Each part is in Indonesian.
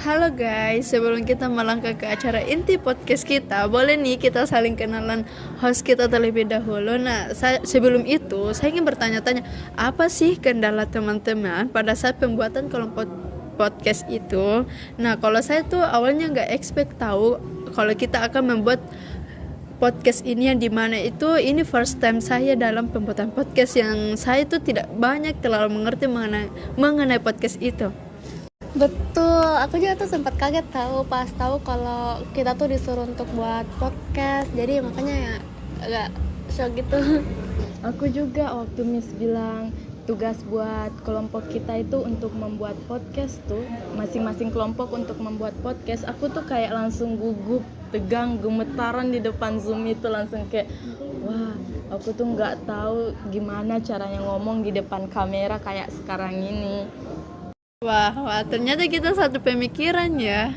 Halo guys, sebelum kita melangkah ke acara inti podcast kita, boleh nih kita saling kenalan host kita terlebih dahulu. Nah, sebelum itu, saya ingin bertanya-tanya, apa sih kendala teman-teman pada saat pembuatan kelompok podcast itu? Nah, kalau saya tuh awalnya nggak expect tahu kalau kita akan membuat podcast ini, yang dimana itu ini first time saya dalam pembuatan podcast, yang saya tuh tidak banyak terlalu mengerti mengenai podcast itu. Betul, aku juga tuh sempat kaget tahu kalau kita tuh disuruh untuk buat podcast. Jadi makanya ya agak shock gitu. Aku juga waktu Miss bilang tugas buat kelompok kita itu untuk membuat podcast tuh, masing-masing kelompok untuk membuat podcast, aku tuh kayak langsung gugup, tegang, gemetaran di depan Zoom itu, langsung kayak wah, aku tuh nggak tahu gimana caranya ngomong di depan kamera kayak sekarang ini. Wah, ternyata kita satu pemikiran ya.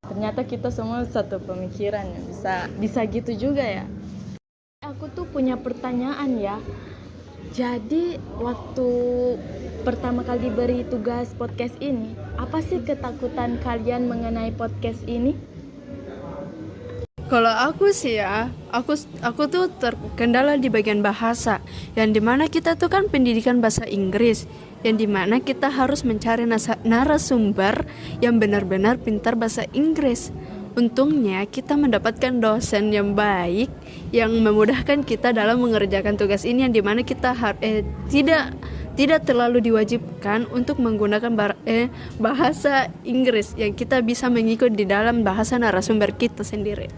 Ternyata kita semua satu pemikiran ya, bisa gitu juga ya. Aku tuh punya pertanyaan ya. Jadi waktu pertama kali diberi tugas podcast ini, apa sih ketakutan kalian mengenai podcast ini? Kalau aku sih ya, aku tuh terkendala di bagian bahasa, yang dimana kita tuh kan pendidikan bahasa Inggris, yang dimana kita harus mencari narasumber yang benar-benar pintar bahasa Inggris. Untungnya kita mendapatkan dosen yang baik yang memudahkan kita dalam mengerjakan tugas ini, yang dimana kita tidak terlalu diwajibkan untuk menggunakan bahasa Inggris, yang kita bisa mengikuti di dalam bahasa narasumber kita sendiri.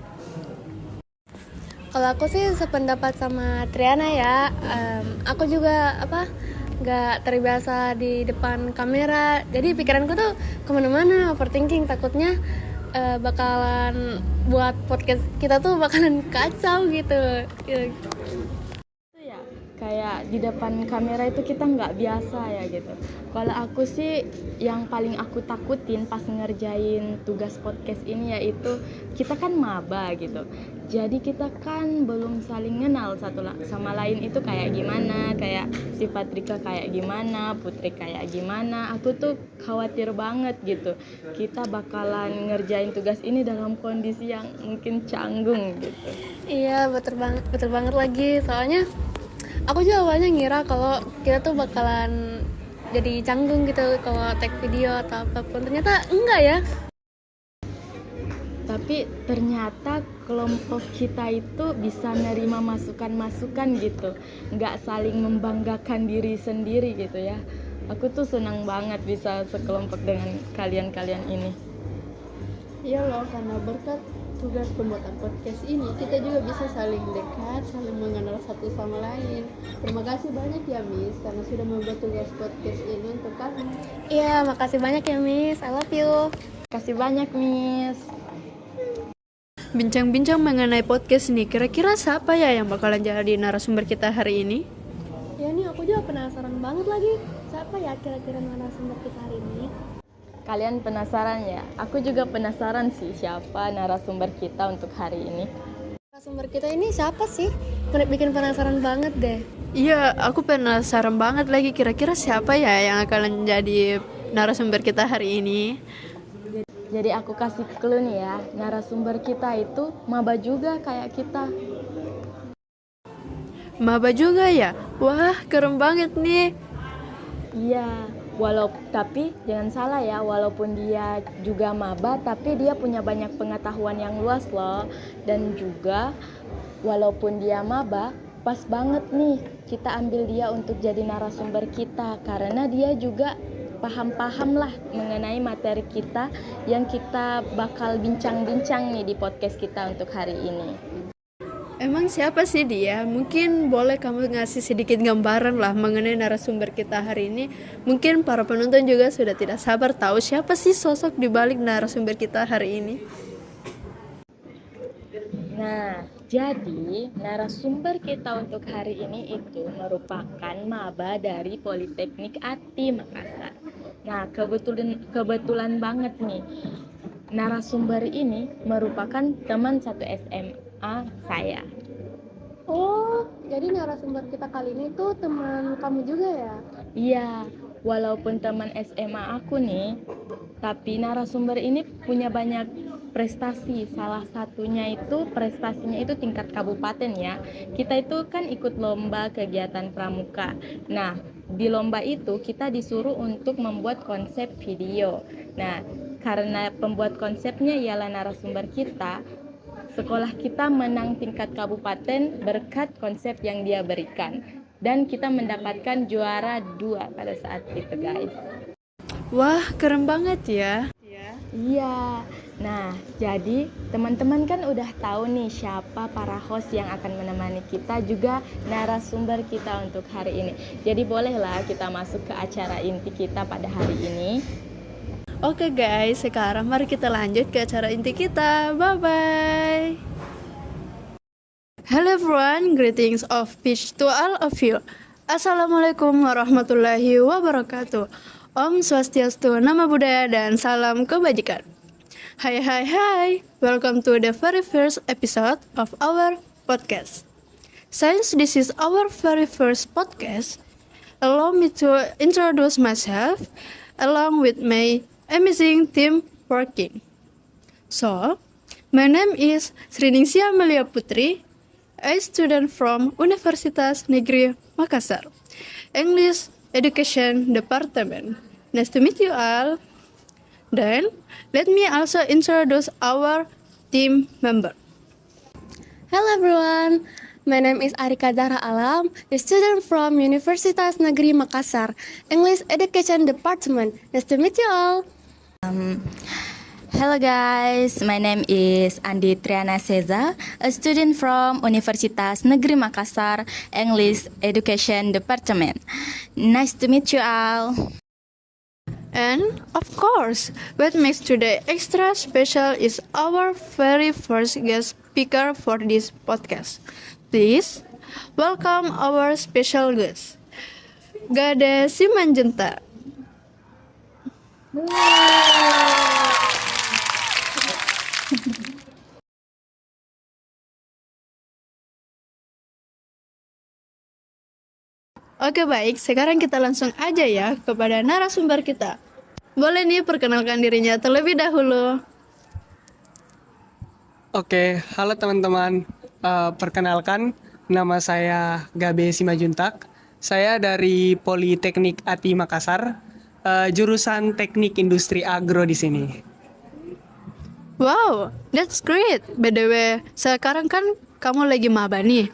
Kalau aku sih sependapat sama Triana ya. Aku juga nggak terbiasa di depan kamera. Jadi pikiranku tuh kemana-mana, overthinking, takutnya bakalan buat podcast kita tuh bakalan kacau gitu. Itu ya, kayak di depan kamera itu kita nggak biasa ya gitu. Kalau aku sih yang paling aku takutin pas ngerjain tugas podcast ini yaitu kita kan maba gitu. Jadi kita kan belum saling kenal satu sama lain, itu kayak gimana, kayak si Patrika kayak gimana, Putri kayak gimana. Aku tuh khawatir banget gitu. Kita bakalan ngerjain tugas ini dalam kondisi yang mungkin canggung gitu. Iya, betul banget lagi. Soalnya aku juga awalnya ngira kalau kita tuh bakalan jadi canggung gitu kalau tag video atau apapun. Ternyata enggak ya. Tapi ternyata kelompok kita itu bisa nerima masukan-masukan gitu, nggak saling membanggakan diri sendiri gitu ya. Aku tuh senang banget bisa sekelompok dengan kalian-kalian ini. Iya loh, karena berkat tugas pembuatan podcast ini kita juga bisa saling dekat, saling mengenal satu sama lain. Terima kasih banyak ya Miss karena sudah membuat tugas podcast ini untuk kami. Iya, makasih banyak ya Miss. I love you. Kasih banyak, Miss. Bincang-bincang mengenai podcast nih, kira-kira siapa ya yang bakalan jadi narasumber kita hari ini? Ya nih, aku juga penasaran banget lagi. Siapa ya kira-kira narasumber kita hari ini? Kalian penasaran ya? Aku juga penasaran sih siapa narasumber kita untuk hari ini. Narasumber kita ini siapa sih? Bikin penasaran banget deh. Iya, aku penasaran banget lagi, kira-kira siapa ya yang akan jadi narasumber kita hari ini? Jadi aku kasih clue nih ya, narasumber kita itu maba juga kayak kita. Maba juga ya? Wah, keren banget nih. Iya, tapi jangan salah ya, walaupun dia juga maba, tapi dia punya banyak pengetahuan yang luas loh. Dan juga walaupun dia maba, pas banget nih kita ambil dia untuk jadi narasumber kita, karena dia juga paham-paham lah mengenai materi kita yang kita bakal bincang-bincang nih di podcast kita untuk hari ini. Emang siapa sih dia? Mungkin boleh kamu ngasih sedikit gambaran lah mengenai narasumber kita hari ini. Mungkin para penonton juga sudah tidak sabar tahu siapa sih sosok di balik narasumber kita hari ini. Nah, jadi narasumber kita untuk hari ini itu merupakan maba dari Politeknik ATI Makassar. Nah, kebetulan banget nih, narasumber ini merupakan teman satu SMA saya. Oh, jadi narasumber kita kali ini tuh teman kamu juga ya? Iya, walaupun teman SMA aku nih, tapi narasumber ini punya banyak prestasi. Salah satunya itu prestasinya itu tingkat kabupaten ya. Kita itu kan ikut lomba kegiatan pramuka. Nah, di lomba itu kita disuruh untuk membuat konsep video. Nah, karena pembuat konsepnya ialah narasumber kita, sekolah kita menang tingkat kabupaten berkat konsep yang dia berikan. Dan kita mendapatkan juara 2 pada saat itu, guys. Wah, keren banget ya. Iya. Nah, jadi teman-teman kan udah tahu nih siapa para host yang akan menemani kita, juga narasumber kita untuk hari ini. Jadi bolehlah kita masuk ke acara inti kita pada hari ini. Oke guys, sekarang mari kita lanjut ke acara inti kita. Bye-bye. Hello everyone, greetings of peace to all of you. Assalamualaikum warahmatullahi wabarakatuh. Om Swastiastu, Namo Buddhaya, dan salam kebajikan. Hai, welcome to the very first episode of our podcast. Since this is our very first podcast, allow me to introduce myself along with my amazing team working. So, my name is Sriningsih Amelia Putri, a student from Universitas Negeri Makassar, English Education Department. Nice to meet you all. Then, let me also introduce our team member. Hello everyone, my name is Arika Zahra Alam, a student from Universitas Negeri Makassar, English Education Department. Nice to meet you all. Hello guys, my name is Andi Triana Seza, a student from Universitas Negeri Makassar, English Education Department. Nice to meet you all. And of course, what makes today extra special is our very first guest speaker for this podcast. Please welcome our special guest, Gade Simanjuntak. Oke baik, sekarang kita langsung aja ya kepada narasumber kita. Boleh nih perkenalkan dirinya terlebih dahulu. Oke, halo teman-teman. Perkenalkan, nama saya Gabe Simajuntak. Saya dari Politeknik ATI Makassar, jurusan Teknik Industri Agro di sini. Wow, that's great. BTW, sekarang kan kamu lagi maba nih.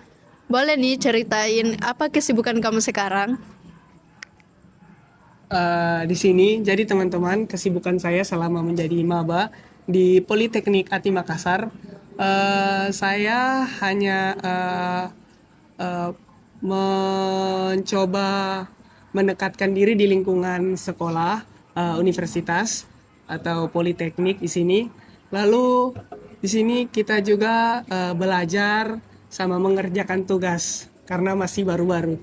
Boleh nih ceritain apa kesibukan kamu sekarang? Di sini, jadi teman-teman, kesibukan saya selama menjadi maba di Politeknik ATI Makassar, saya hanya mencoba mendekatkan diri di lingkungan sekolah, universitas atau politeknik di sini. Lalu di sini kita juga belajar sama mengerjakan tugas karena masih baru-baru.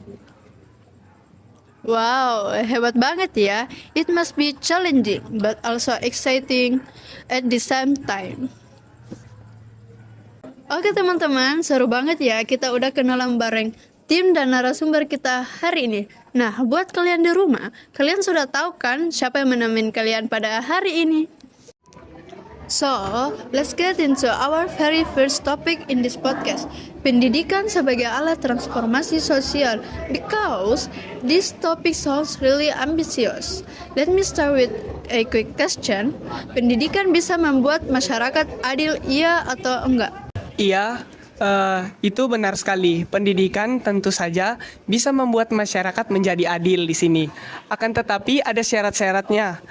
Wow, hebat banget ya. It must be challenging but also exciting at the same time. Oke teman-teman, seru banget ya kita udah kenalan bareng tim dan narasumber kita hari ini. Nah, buat kalian di rumah, kalian sudah tahu kan siapa yang menemenin kalian pada hari ini? So, let's get into our very first topic in this podcast, pendidikan sebagai alat transformasi sosial, because this topic sounds really ambitious. Let me start with a quick question. Pendidikan bisa membuat masyarakat adil, iya atau enggak? Iya, itu benar sekali. Pendidikan tentu saja bisa membuat masyarakat menjadi adil di sini. Akan tetapi ada syarat-syaratnya.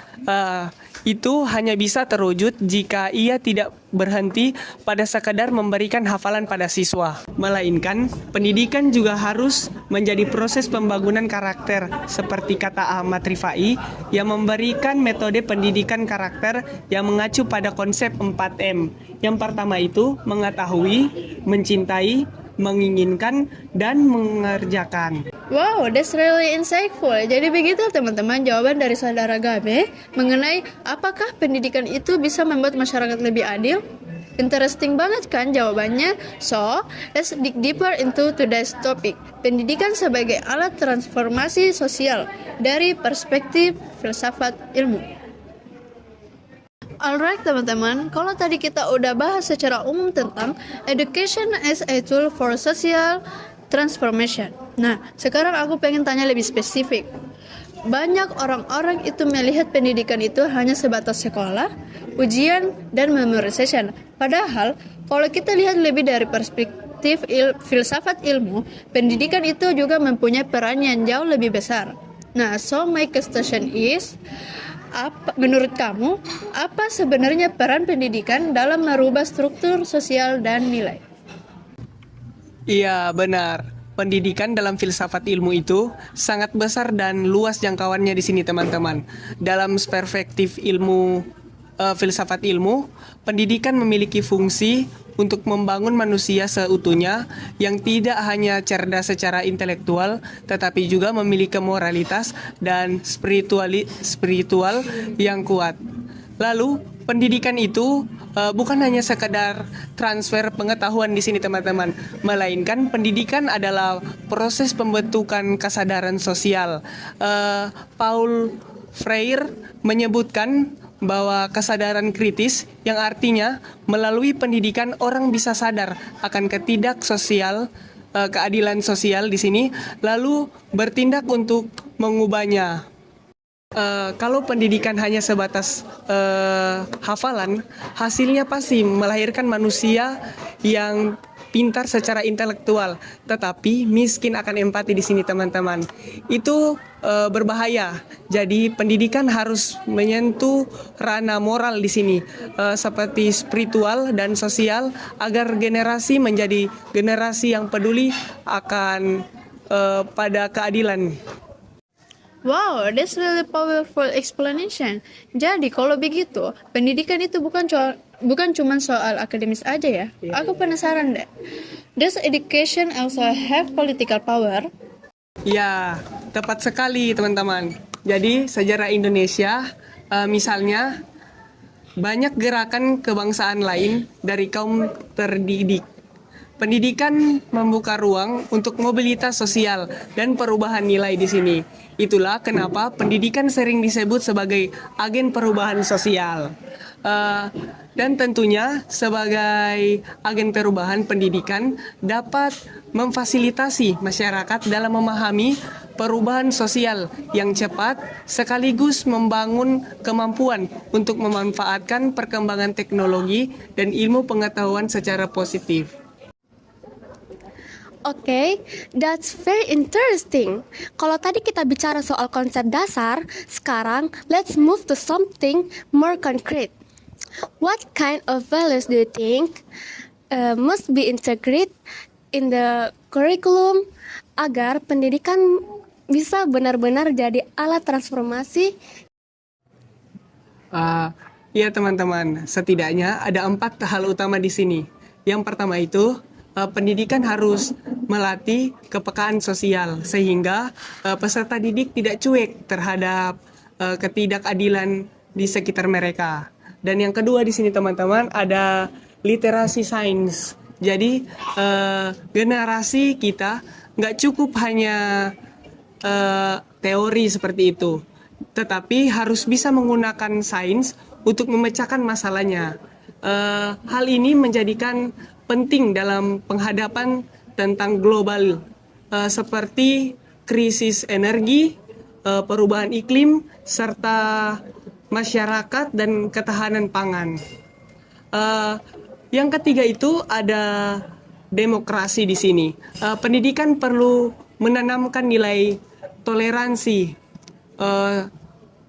Itu hanya bisa terwujud jika ia tidak berhenti pada sekadar memberikan hafalan pada siswa. Melainkan, pendidikan juga harus menjadi proses pembangunan karakter, seperti kata Ahmad Rifai yang memberikan metode pendidikan karakter yang mengacu pada konsep 4M. Yang pertama itu mengetahui, mencintai, menginginkan, dan mengerjakan. Wow, that's really insightful. Jadi begitu teman-teman jawaban dari saudara Gabe mengenai apakah pendidikan itu bisa membuat masyarakat lebih adil? Interesting banget kan jawabannya? So, let's dig deeper into today's topic. Pendidikan sebagai alat transformasi sosial dari perspektif filsafat ilmu. Alright teman-teman, kalau tadi kita udah bahas secara umum tentang education as a tool for social transformation. Nah, sekarang aku pengen tanya lebih spesifik. Banyak orang-orang itu melihat pendidikan itu hanya sebatas sekolah, ujian, dan memorization. Padahal, kalau kita lihat lebih dari perspektif filsafat ilmu, pendidikan itu juga mempunyai peran yang jauh lebih besar. Nah, so my question is, menurut kamu, apa sebenarnya peran pendidikan dalam merubah struktur sosial dan nilai? Iya, benar. Pendidikan dalam filsafat ilmu itu sangat besar dan luas jangkauannya di sini, teman-teman. Dalam perspektif ilmu filsafat ilmu, pendidikan memiliki fungsi untuk membangun manusia seutuhnya yang tidak hanya cerdas secara intelektual, tetapi juga memiliki moralitas dan spiritual yang kuat. Lalu, pendidikan itu bukan hanya sekadar transfer pengetahuan di sini, teman-teman, melainkan pendidikan adalah proses pembentukan kesadaran sosial. Paul Freire menyebutkan bahwa kesadaran kritis yang artinya melalui pendidikan orang bisa sadar akan keadilan sosial di sini, lalu bertindak untuk mengubahnya. Kalau pendidikan hanya sebatas hafalan, hasilnya pasti melahirkan manusia yang pintar secara intelektual, tetapi miskin akan empati di sini, teman-teman. Itu berbahaya. Jadi pendidikan harus menyentuh ranah moral di sini, seperti spiritual dan sosial, agar generasi menjadi generasi yang peduli akan pada keadilan. Wow, that's really powerful explanation. Jadi kalau begitu, pendidikan itu bukan cuma soal akademis aja ya? Aku penasaran deh. Does education also have political power? Ya, tepat sekali, teman-teman. Jadi sejarah Indonesia, misalnya banyak gerakan kebangsaan lain dari kaum terdidik. Pendidikan membuka ruang untuk mobilitas sosial dan perubahan nilai di sini. Itulah kenapa pendidikan sering disebut sebagai agen perubahan sosial. Dan tentunya sebagai agen perubahan, pendidikan dapat memfasilitasi masyarakat dalam memahami perubahan sosial yang cepat sekaligus membangun kemampuan untuk memanfaatkan perkembangan teknologi dan ilmu pengetahuan secara positif. Oke, that's very interesting. Kalau tadi kita bicara soal konsep dasar, sekarang let's move to something more concrete. What kind of values do you think must be integrated in the curriculum agar pendidikan bisa benar-benar jadi alat transformasi? Ya teman-teman, setidaknya ada 4 hal utama di sini. Yang pertama itu, pendidikan harus melatih kepekaan sosial sehingga peserta didik tidak cuek terhadap ketidakadilan di sekitar mereka. Dan yang kedua di sini teman-teman ada literasi sains. Jadi generasi kita nggak cukup hanya teori seperti itu, tetapi harus bisa menggunakan sains untuk memecahkan masalahnya. Hal ini menjadikan penting dalam penghadapan tentang global seperti krisis energi, perubahan iklim, serta masyarakat dan ketahanan pangan. Yang ketiga itu ada demokrasi di sini. Pendidikan perlu menanamkan nilai toleransi,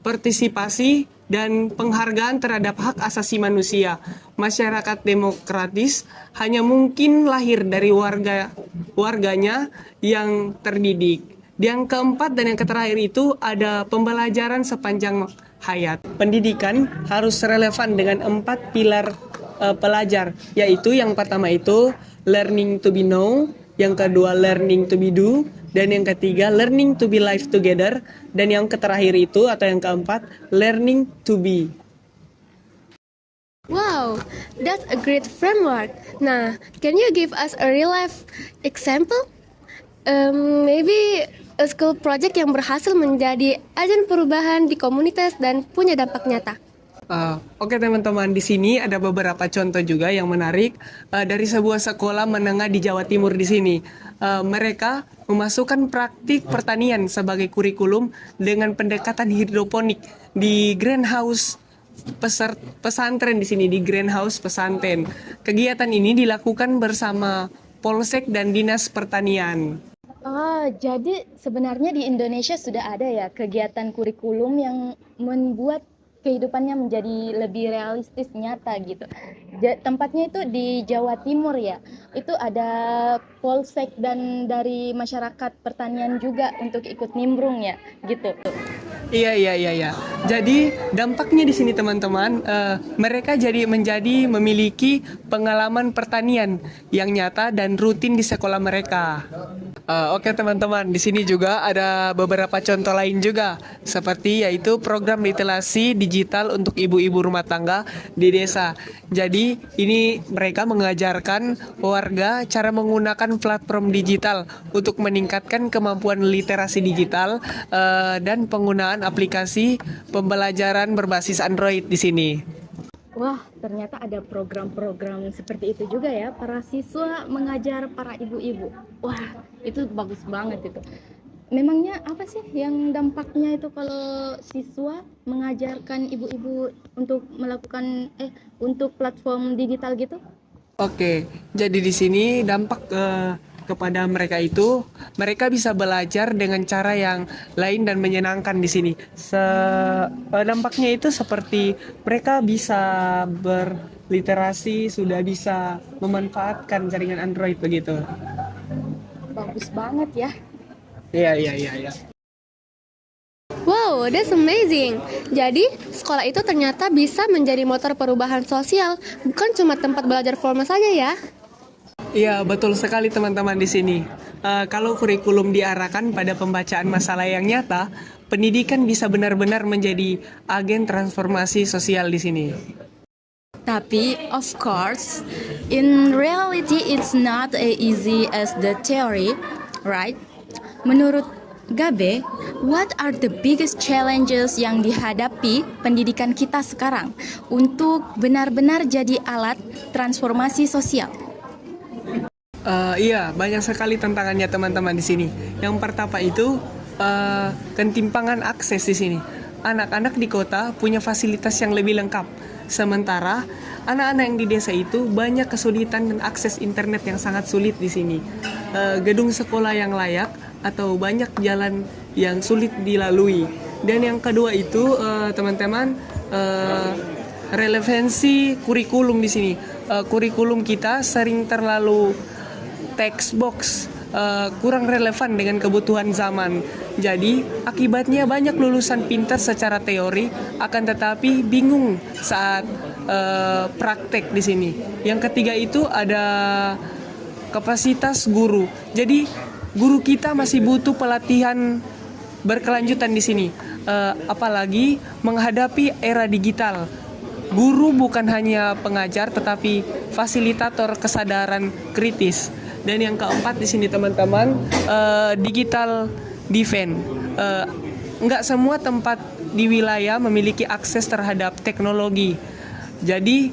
partisipasi, dan penghargaan terhadap hak asasi manusia. Masyarakat demokratis hanya mungkin lahir dari warganya yang terdidik. Yang keempat dan yang terakhir itu ada pembelajaran sepanjang hayat. Pendidikan harus relevan dengan 4 pilar pelajar, yaitu yang pertama itu learning to be know, yang kedua learning to be do, dan yang ketiga learning to be live together, dan yang terakhir itu atau yang keempat learning to be. Wow, Wow, that's a great framework. Nah, can you give us a real life example? Maybe a school project yang berhasil menjadi agen perubahan di komunitas dan punya dampak nyata. Oke teman-teman, di sini ada beberapa contoh juga yang menarik dari sebuah sekolah menengah di Jawa Timur di sini. Mereka memasukkan praktik pertanian sebagai kurikulum dengan pendekatan hidroponik di greenhouse pesantren di sini, di greenhouse pesantren. Kegiatan ini dilakukan bersama Polsek dan Dinas Pertanian. Jadi sebenarnya di Indonesia sudah ada ya kegiatan kurikulum yang membuat kehidupannya menjadi lebih realistis, nyata gitu. Tempatnya itu di Jawa Timur ya. Itu ada polsek dan dari masyarakat pertanian juga untuk ikut nimbrung ya, gitu. Iya. Jadi dampaknya di sini teman-teman, mereka menjadi memiliki pengalaman pertanian yang nyata dan rutin di sekolah mereka. Oke teman-teman, di sini juga ada beberapa contoh lain juga, seperti yaitu program literasi digital untuk ibu-ibu rumah tangga di desa. Jadi ini mereka mengajarkan warga cara menggunakan platform digital untuk meningkatkan kemampuan literasi digital dan penggunaan aplikasi pembelajaran berbasis Android di sini. Wah, ternyata ada program-program seperti itu juga ya. Para siswa mengajar para ibu-ibu. Wah, itu bagus banget itu. Memangnya apa sih yang dampaknya itu kalau siswa mengajarkan ibu-ibu untuk melakukan untuk platform digital gitu? Oke, jadi di sini dampak kepada mereka itu, mereka bisa belajar dengan cara yang lain dan menyenangkan di sini. Dampaknya itu seperti mereka bisa berliterasi, sudah bisa memanfaatkan jaringan Android begitu. Bagus banget ya. Iya. Wow, that's amazing. Jadi, sekolah itu ternyata bisa menjadi motor perubahan sosial, bukan cuma tempat belajar formal saja ya. Iya, betul sekali teman-teman di sini. Kalau kurikulum diarahkan pada pembacaan masalah yang nyata, pendidikan bisa benar-benar menjadi agen transformasi sosial di sini. Tapi, of course, in reality it's not as easy as the theory, right? Menurut Gabe, what are the biggest challenges yang dihadapi pendidikan kita sekarang untuk benar-benar jadi alat transformasi sosial? Iya, banyak sekali tantangannya teman-teman di sini. Yang pertama itu ketimpangan akses di sini. Anak-anak di kota punya fasilitas yang lebih lengkap, sementara anak-anak yang di desa itu banyak kesulitan dan akses internet yang sangat sulit di sini. Gedung sekolah yang layak atau banyak jalan yang sulit dilalui. Dan yang kedua itu teman-teman, relevansi kurikulum di sini. Kurikulum kita sering terlalu textbox, kurang relevan dengan kebutuhan zaman. Jadi akibatnya banyak lulusan pintar secara teori, akan tetapi bingung saat praktek di sini. Yang ketiga itu ada kapasitas guru. Jadi guru kita masih butuh pelatihan berkelanjutan di sini, apalagi menghadapi era digital. Guru bukan hanya pengajar, tetapi fasilitator kesadaran kritis. Dan yang keempat di sini teman-teman, digital divide. Nggak semua tempat di wilayah memiliki akses terhadap teknologi. Jadi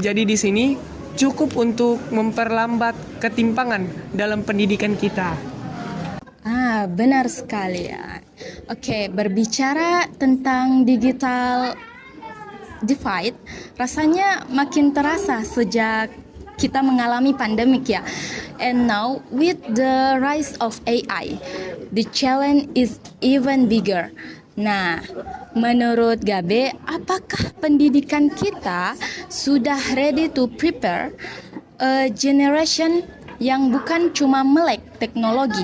di sini cukup untuk memperlambat ketimpangan dalam pendidikan kita. Benar sekali ya. Oke, berbicara tentang digital divide, rasanya makin terasa sejak kita mengalami pandemik ya. And now with the rise of AI, the challenge is even bigger. Nah, menurut Gabe, apakah pendidikan kita sudah ready to prepare a generation yang bukan cuma melek teknologi,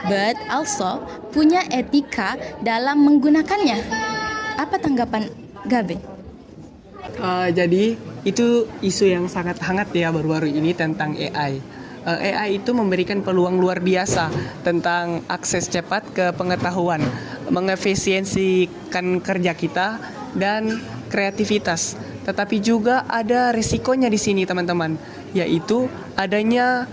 but also punya etika dalam menggunakannya? Apa tanggapan Gabe? Jadi itu isu yang sangat hangat ya baru-baru ini tentang AI. AI itu memberikan peluang luar biasa tentang akses cepat ke pengetahuan, mengefisiensikan kerja kita dan kreativitas. tetapi juga ada risikonya di sini teman-teman, yaitu adanya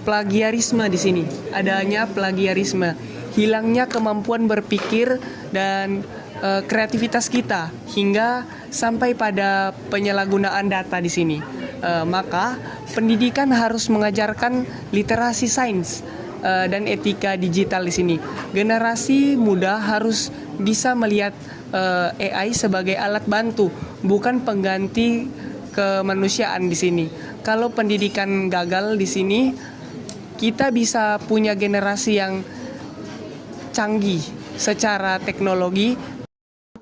plagiarisme di sini. Adanya plagiarisme, hilangnya kemampuan berpikir dan kreativitas kita hingga sampai pada penyalahgunaan data di sini. Maka pendidikan harus mengajarkan literasi sains dan etika digital di sini. Generasi muda harus bisa melihat AI sebagai alat bantu, bukan pengganti kemanusiaan di sini. Kalau pendidikan gagal di sini, kita bisa punya generasi yang canggih secara teknologi.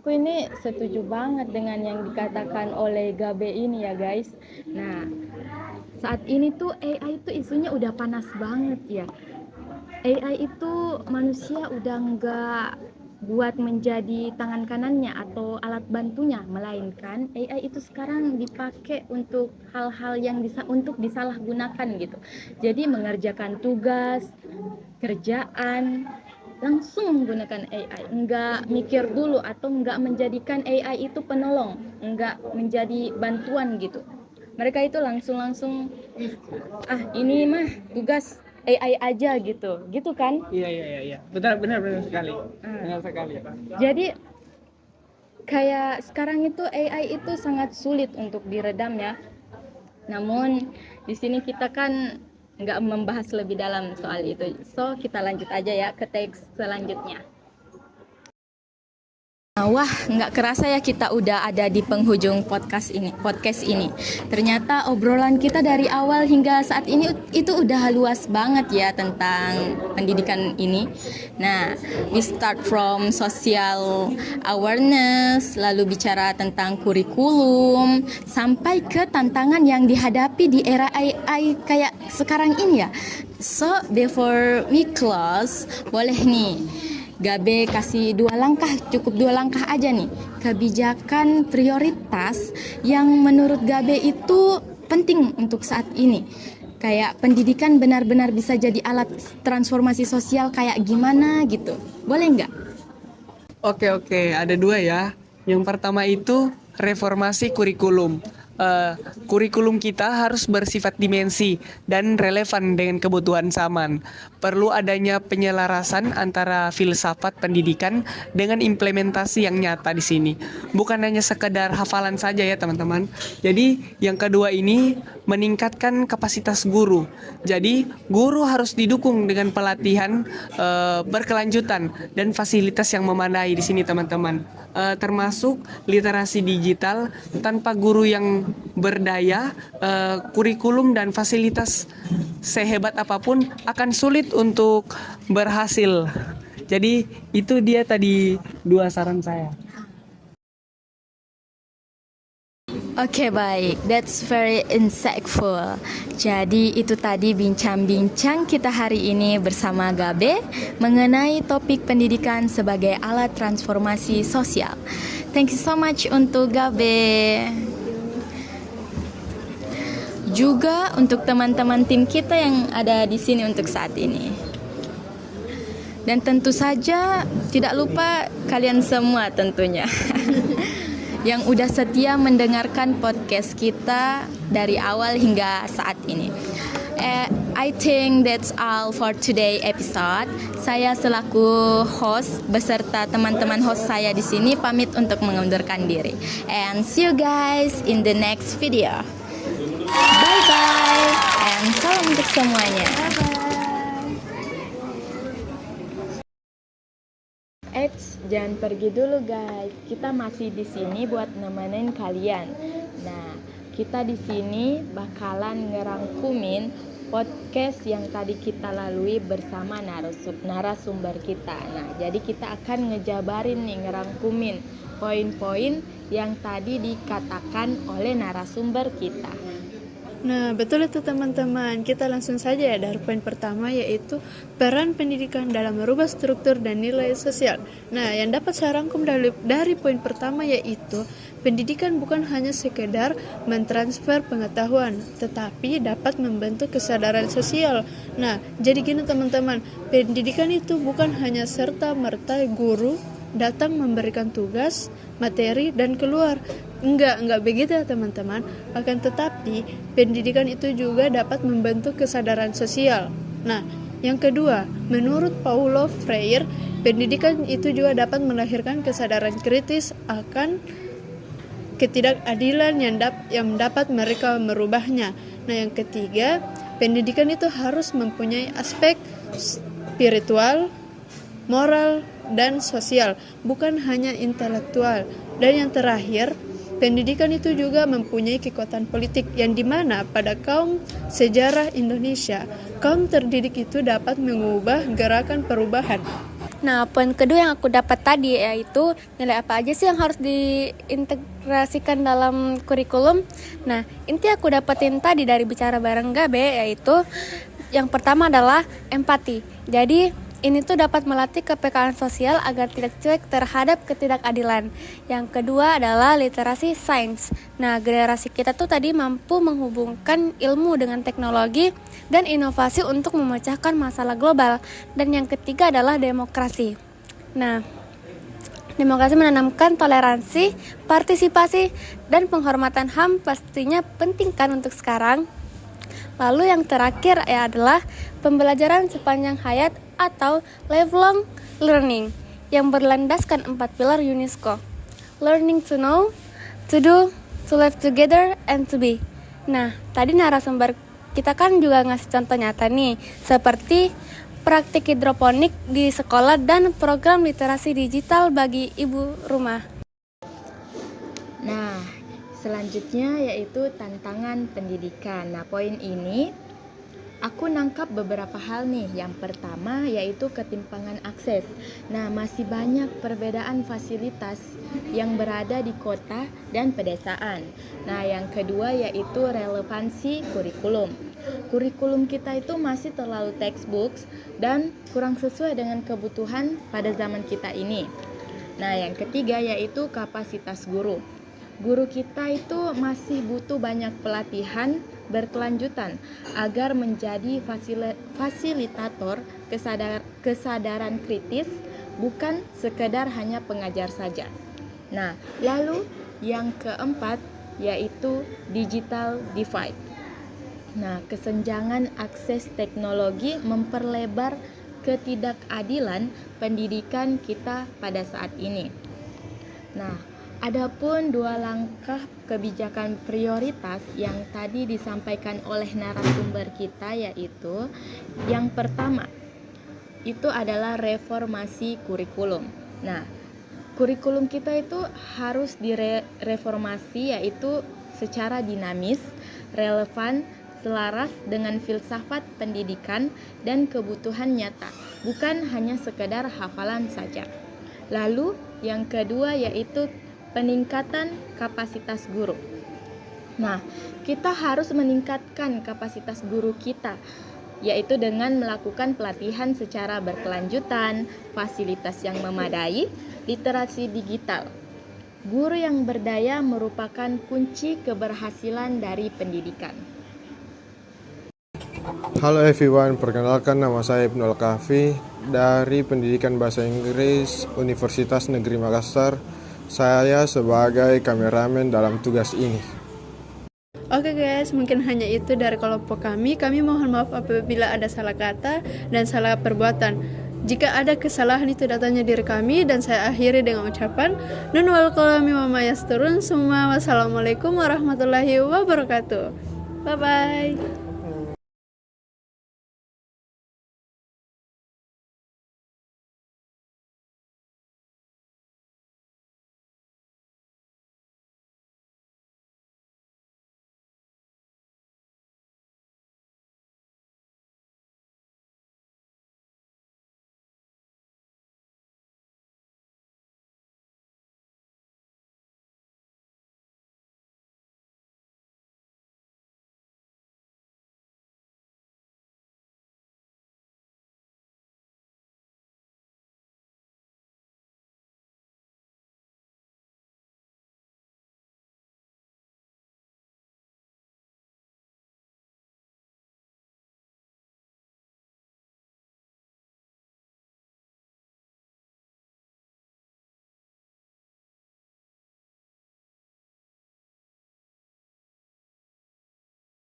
Aku ini setuju banget dengan yang dikatakan oleh Gabe ini ya guys. Nah, saat ini tuh AI itu isunya udah panas banget ya. AI itu manusia udah nggak buat menjadi tangan kanannya atau alat bantunya, melainkan AI itu sekarang dipakai untuk hal-hal yang untuk disalahgunakan gitu. Jadi mengerjakan tugas, kerjaan, langsung menggunakan AI, enggak mikir dulu atau enggak menjadikan AI itu penolong, enggak menjadi bantuan gitu. Mereka itu langsung ini mah tugas AI aja gitu kan? Iya. Benar sekali. Benar sekali. Jadi kayak sekarang itu AI itu sangat sulit untuk diredam ya. Namun di sini kita kan nggak membahas lebih dalam soal itu. So kita lanjut aja ya ke teks selanjutnya. Wah, nggak kerasa ya kita udah ada di penghujung podcast ini. Ternyata obrolan kita dari awal hingga saat ini itu udah luas banget ya tentang pendidikan ini. Nah, we start from social awareness, lalu bicara tentang kurikulum, sampai ke tantangan yang dihadapi di era AI kayak sekarang ini ya. So, before we close, boleh nih Gabe kasih cukup dua langkah aja nih, kebijakan prioritas yang menurut Gabe itu penting untuk saat ini. Kayak pendidikan benar-benar bisa jadi alat transformasi sosial kayak gimana gitu. Boleh nggak? Oke, ada dua ya. Yang pertama itu reformasi kurikulum. Kurikulum kita harus bersifat dimensi dan relevan dengan kebutuhan zaman. Perlu adanya penyelarasan antara filsafat pendidikan dengan implementasi yang nyata di sini. Bukan hanya sekedar hafalan saja ya teman-teman. Jadi yang kedua ini meningkatkan kapasitas guru. Jadi guru harus didukung dengan pelatihan berkelanjutan dan fasilitas yang memadai di sini teman-teman. Termasuk literasi digital. Tanpa guru yang berdaya, kurikulum dan fasilitas sehebat apapun akan sulit untuk berhasil. Jadi itu dia tadi dua saran saya. Oke, baik, that's very insightful. Jadi itu tadi bincang-bincang kita hari ini bersama Gabe mengenai topik pendidikan sebagai alat transformasi sosial. Thank you so much untuk Gabe. Juga untuk teman-teman tim kita yang ada di sini untuk saat ini. Dan tentu saja tidak lupa kalian semua tentunya yang udah setia mendengarkan podcast kita dari awal hingga saat ini. I think that's all for today episode. Saya selaku host beserta teman-teman host saya di sini pamit untuk mengundurkan diri. And see you guys in the next video. Bye bye and salam untuk semuanya. Jangan pergi dulu guys. Kita masih di sini buat nemenin kalian. Nah, kita di sini bakalan ngerangkumin podcast yang tadi kita lalui bersama narasumber kita. Nah, jadi kita akan ngejabarin nih, ngerangkumin poin-poin yang tadi dikatakan oleh narasumber kita. Nah, betul itu teman-teman. Kita langsung saja ya dari poin pertama, yaitu peran pendidikan dalam merubah struktur dan nilai sosial. Nah, yang dapat saya rangkum dari poin pertama yaitu pendidikan bukan hanya sekedar mentransfer pengetahuan, tetapi dapat membentuk kesadaran sosial. Nah, jadi gini teman-teman, pendidikan itu bukan hanya serta-merta guru datang memberikan tugas, materi dan keluar. Enggak begitu ya teman-teman. Akan tetapi, pendidikan itu juga dapat membentuk kesadaran sosial. Nah, yang kedua, menurut Paulo Freire, pendidikan itu juga dapat melahirkan kesadaran kritis akan ketidakadilan yang dapat mereka merubahnya. Nah, yang ketiga, pendidikan itu harus mempunyai aspek spiritual, moral, dan sosial, bukan hanya intelektual. Dan yang terakhir, pendidikan itu juga mempunyai kekuatan politik yang dimana pada kaum sejarah Indonesia, kaum terdidik itu dapat mengubah gerakan perubahan. Nah, poin kedua yang aku dapat tadi yaitu nilai apa aja sih yang harus diintegrasikan dalam kurikulum. Nah, inti aku dapetin tadi dari bicara bareng Gabe yaitu yang pertama adalah empati. Jadi ini tuh dapat melatih kepekaan sosial agar tidak cuek terhadap ketidakadilan. Yang kedua adalah literasi sains. Nah, generasi kita tuh tadi mampu menghubungkan ilmu dengan teknologi dan inovasi untuk memecahkan masalah global. Dan yang ketiga adalah demokrasi. Nah, demokrasi menanamkan toleransi, partisipasi, dan penghormatan HAM pastinya penting kan untuk sekarang. Lalu yang terakhir adalah pembelajaran sepanjang hayat atau lifelong learning yang berlandaskan 4 pilar UNESCO. Learning to know, to do, to live together, and to be. Nah, tadi narasumber kita kan juga ngasih contoh nyata nih, seperti praktik hidroponik di sekolah dan program literasi digital bagi ibu rumah. Nah, selanjutnya yaitu tantangan pendidikan. Nah, poin ini aku nangkap beberapa hal nih. Yang pertama yaitu ketimpangan akses. Nah, masih banyak perbedaan fasilitas yang berada di kota dan pedesaan. Nah, yang kedua yaitu relevansi kurikulum. Kurikulum kita itu masih terlalu textbooks dan kurang sesuai dengan kebutuhan pada zaman kita ini. Nah, yang ketiga yaitu kapasitas guru. Guru kita itu masih butuh banyak pelatihan berkelanjutan agar menjadi fasilitator kesadaran kritis, bukan sekedar hanya pengajar saja. Nah, lalu yang keempat yaitu digital divide. Nah, kesenjangan akses teknologi memperlebar ketidakadilan pendidikan kita pada saat ini. Nah, adapun 2 langkah kebijakan prioritas yang tadi disampaikan oleh narasumber kita yaitu yang pertama itu adalah reformasi kurikulum. Nah, kurikulum kita itu harus direformasi yaitu secara dinamis, relevan, selaras dengan filsafat pendidikan dan kebutuhan nyata, bukan hanya sekedar hafalan saja. Lalu yang kedua yaitu peningkatan kapasitas guru. Nah, kita harus meningkatkan kapasitas guru kita, yaitu dengan melakukan pelatihan secara berkelanjutan, fasilitas yang memadai, literasi digital. Guru yang berdaya merupakan kunci keberhasilan dari pendidikan. Halo everyone, perkenalkan nama saya Ibnu Al-Kahfi dari Pendidikan Bahasa Inggris Universitas Negeri Makassar. Saya sebagai kameramen dalam tugas ini. Oke guys, mungkin hanya itu dari kelompok kami. Kami mohon maaf apabila ada salah kata dan salah perbuatan. Jika ada kesalahan itu datangnya diri kami, dan saya akhiri dengan ucapan nun wal qalami wa ma yasturun. Wassalamualaikum warahmatullahi wabarakatuh. Bye bye.